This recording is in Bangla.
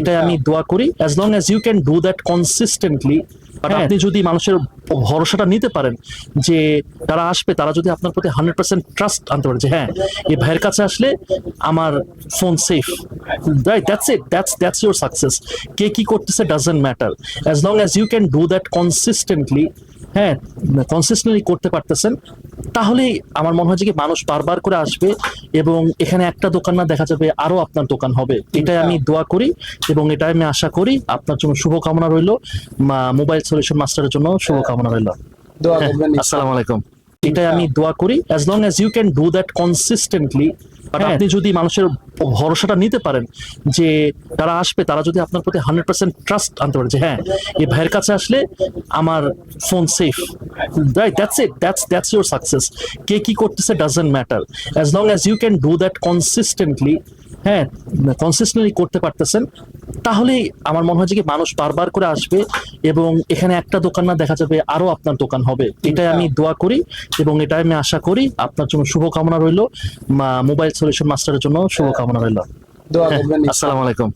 এটাই আমি দোয়া করি, as long as you can do that consistently. But আপনি যদি মানুষের ভরসাটা নিতে পারেন যে তারা আসবে, তারা যদি আপনার প্রতি 100% ট্রাস্ট আনতে পারে যে হ্যাঁ, এই ভাইয়ের কাছে আসলে আমার phone safe, right? That's it, that's your success. কে কি করতেছে doesn't matter, as long as you can do that consistently. হ্যাঁ, কনসিস্টেন্টলি করতে পারতেছেন, তাহলেই আমার মনে হয় যে কি মানুষ বারবার করে আসবে এবং এখানে একটা দোকান না, দেখা যাবে আরো আপনার দোকান হবে। এটাই আমি দোয়া করি এবং এটাই আমি আশা করি। আপনার জন্য শুভকামনা রইল, মোবাইল সলিউশন মাস্টারের জন্য শুভকামনা রইল। দোয়া করবেন। আসসালামু আলাইকুম। এটাই আমি দোয়া করি, as long as you can do that consistently. But আপনি যদি মানুষের ভরসাটা নিতে পারেন যে তারা আসবে, তারা যদি আপনার প্রতি 100% ট্রাস্ট আনতে পারে যে হ্যাঁ, এই ভাইয়ের কাছে আসলে আমার phone safe, right? That's it, that's your success. কে কি করতেছে doesn't matter, as long as you can do that consistently. হ্যাঁ, কনসিস্টেন্টলি করতে পারতেছেন, তাহলেই আমার মনে হয় যে কি মানুষ বারবার করে আসবে এবং এখানে একটা দোকান না, দেখা যাবে আরো আপনার দোকান হবে। এটাই আমি দোয়া করি এবং এটাই আমি আশা করি। আপনার জন্য শুভকামনা রইল, মোবাইল সলিউশন মাস্টারের জন্য শুভকামনা রইল। দোয়া করবেন। আসসালামু আলাইকুম।